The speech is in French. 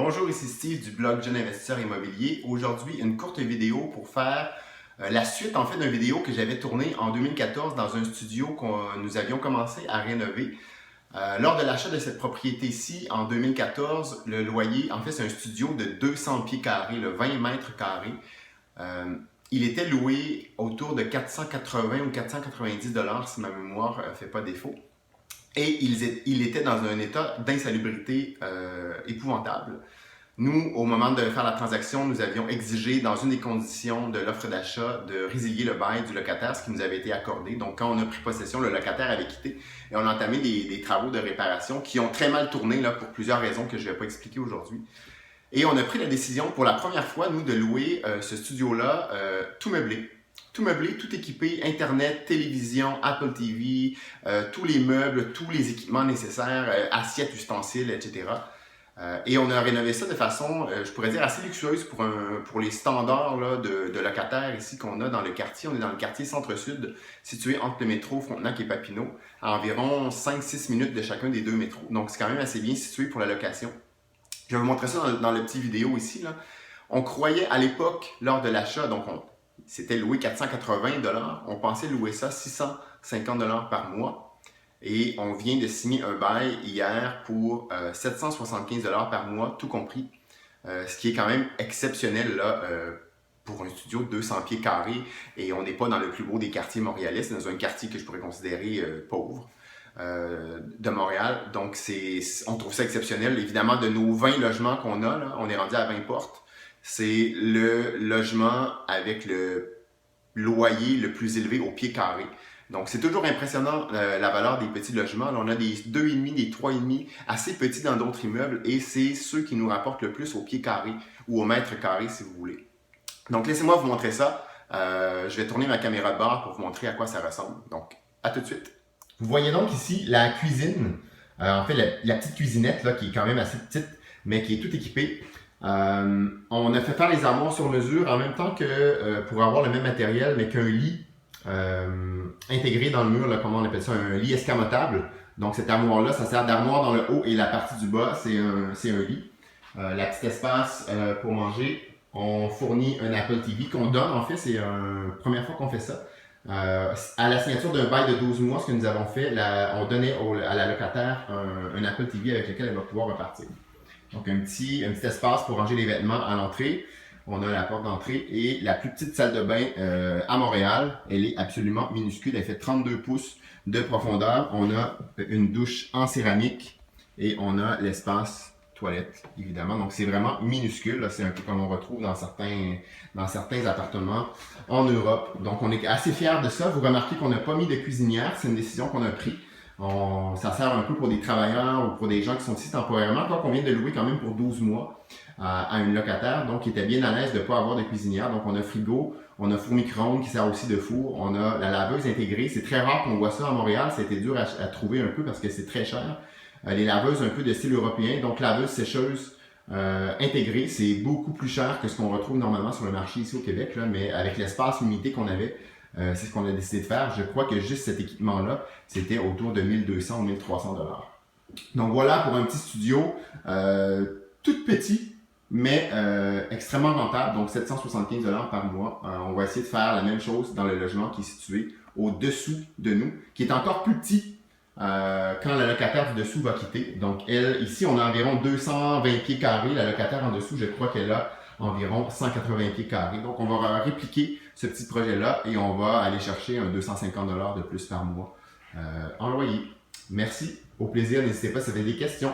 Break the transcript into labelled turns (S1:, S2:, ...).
S1: Bonjour, ici Steve du blog Jeune Investisseur Immobilier. Aujourd'hui, une courte vidéo pour faire la suite d'une vidéo que j'avais tournée en 2014 dans un studio que nous avions commencé à rénover. Lors de l'achat de cette propriété-ci en 2014, le loyer, en fait c'est un studio de 200 pieds carrés, 20 mètres carrés. Il était loué autour de 480 ou 490 $ si ma mémoire ne fait pas défaut. Et il était dans un état d'insalubrité épouvantable. Nous, au moment de faire la transaction, nous avions exigé, dans une des conditions de l'offre d'achat, de résilier le bail du locataire, ce qui nous avait été accordé. Donc, quand on a pris possession, le locataire avait quitté et on a entamé des travaux de réparation qui ont très mal tourné là, pour plusieurs raisons que je ne vais pas expliquer aujourd'hui. Et on a pris la décision, pour la première fois, nous, de louer ce studio-là tout meublé. Tout meublé, tout équipé, Internet, télévision, Apple TV, tous les meubles, tous les équipements nécessaires, assiettes, ustensiles, etc. Et on a rénové ça de façon, je pourrais dire, assez luxueuse pour les standards là, de locataires ici qu'on a dans le quartier. On est dans le quartier Centre-Sud, situé entre le métro Frontenac et Papineau, à environ 5-6 minutes de chacun des deux métros. Donc, c'est quand même assez bien situé pour la location. Je vais vous montrer ça dans le petit vidéo ici. Là. On croyait à l'époque, lors de l'achat, donc c'était loué 480 $, on pensait louer ça 650 $ par mois. Et on vient de signer un bail hier pour 775 $ par mois, tout compris. Ce qui est quand même exceptionnel là, pour un studio de 200 pieds carrés. Et on n'est pas dans le plus beau des quartiers montréalais, c'est dans un quartier que je pourrais considérer pauvre de Montréal. Donc on trouve ça exceptionnel. Évidemment, de nos 20 logements qu'on a, là, on est rendu à 20 portes. C'est le logement avec le loyer le plus élevé au pied carré. Donc, c'est toujours impressionnant la valeur des petits logements. Là, on a des 2,5, des 3,5, assez petits dans d'autres immeubles et c'est ceux qui nous rapportent le plus au pied carré ou au mètre carré si vous voulez. Donc, laissez-moi vous montrer ça. Je vais tourner ma caméra de bord pour vous montrer à quoi ça ressemble. Donc, à tout de suite. Vous voyez donc ici la cuisine. En fait, la petite cuisinette là, qui est quand même assez petite, mais qui est tout équipée. On a fait faire les armoires sur mesure en même temps que pour avoir le même matériel, mais qu'un lit intégré dans le mur, là, comment on appelle ça, un lit escamotable. Donc cette armoire-là, ça sert d'armoire dans le haut et la partie du bas, c'est un lit. La petite espace pour manger, on fournit un Apple TV qu'on donne, en fait, c'est la première fois qu'on fait ça. À la signature d'un bail de 12 mois, ce que nous avons fait, on donnait à la locataire un Apple TV avec lequel elle va pouvoir repartir. Donc un petit espace pour ranger les vêtements à l'entrée. On a la porte d'entrée et la plus petite salle de bain à Montréal, elle est absolument minuscule. Elle fait 32 pouces de profondeur. On a une douche en céramique et on a l'espace toilette, évidemment. Donc c'est vraiment minuscule. C'est un peu comme on retrouve dans certains appartements en Europe. Donc on est assez fiers de ça. Vous remarquez qu'on n'a pas mis de cuisinière. C'est une décision qu'on a prise. Ça sert un peu pour des travailleurs ou pour des gens qui sont ici temporairement. Quoi qu'on vient de louer quand même pour 12 mois à une locataire, donc qui était bien à l'aise de ne pas avoir de cuisinière. Donc on a frigo, on a four micro-ondes qui sert aussi de four, on a la laveuse intégrée. C'est très rare qu'on voit ça à Montréal, ça a été dur à trouver un peu parce que c'est très cher. Les laveuses un peu de style européen, donc laveuse, sécheuse intégrée, c'est beaucoup plus cher que ce qu'on retrouve normalement sur le marché ici au Québec, là, mais avec l'espace limité qu'on avait, c'est ce qu'on a décidé de faire. Je crois que juste cet équipement-là, c'était autour de 1200 ou 1300 $. Donc voilà pour un petit studio tout petit, mais extrêmement rentable, donc 775 $ par mois. On va essayer de faire la même chose dans le logement qui est situé au-dessous de nous, qui est encore plus petit quand la locataire du dessous va quitter. Donc elle, ici, on a environ 220 pieds carrés. La locataire en dessous, je crois qu'elle a environ 180 pieds carrés. Donc on va répliquer ce petit projet-là et on va aller chercher un 250 $ de plus par mois en loyer. Merci, au plaisir. N'hésitez pas si vous avez des questions.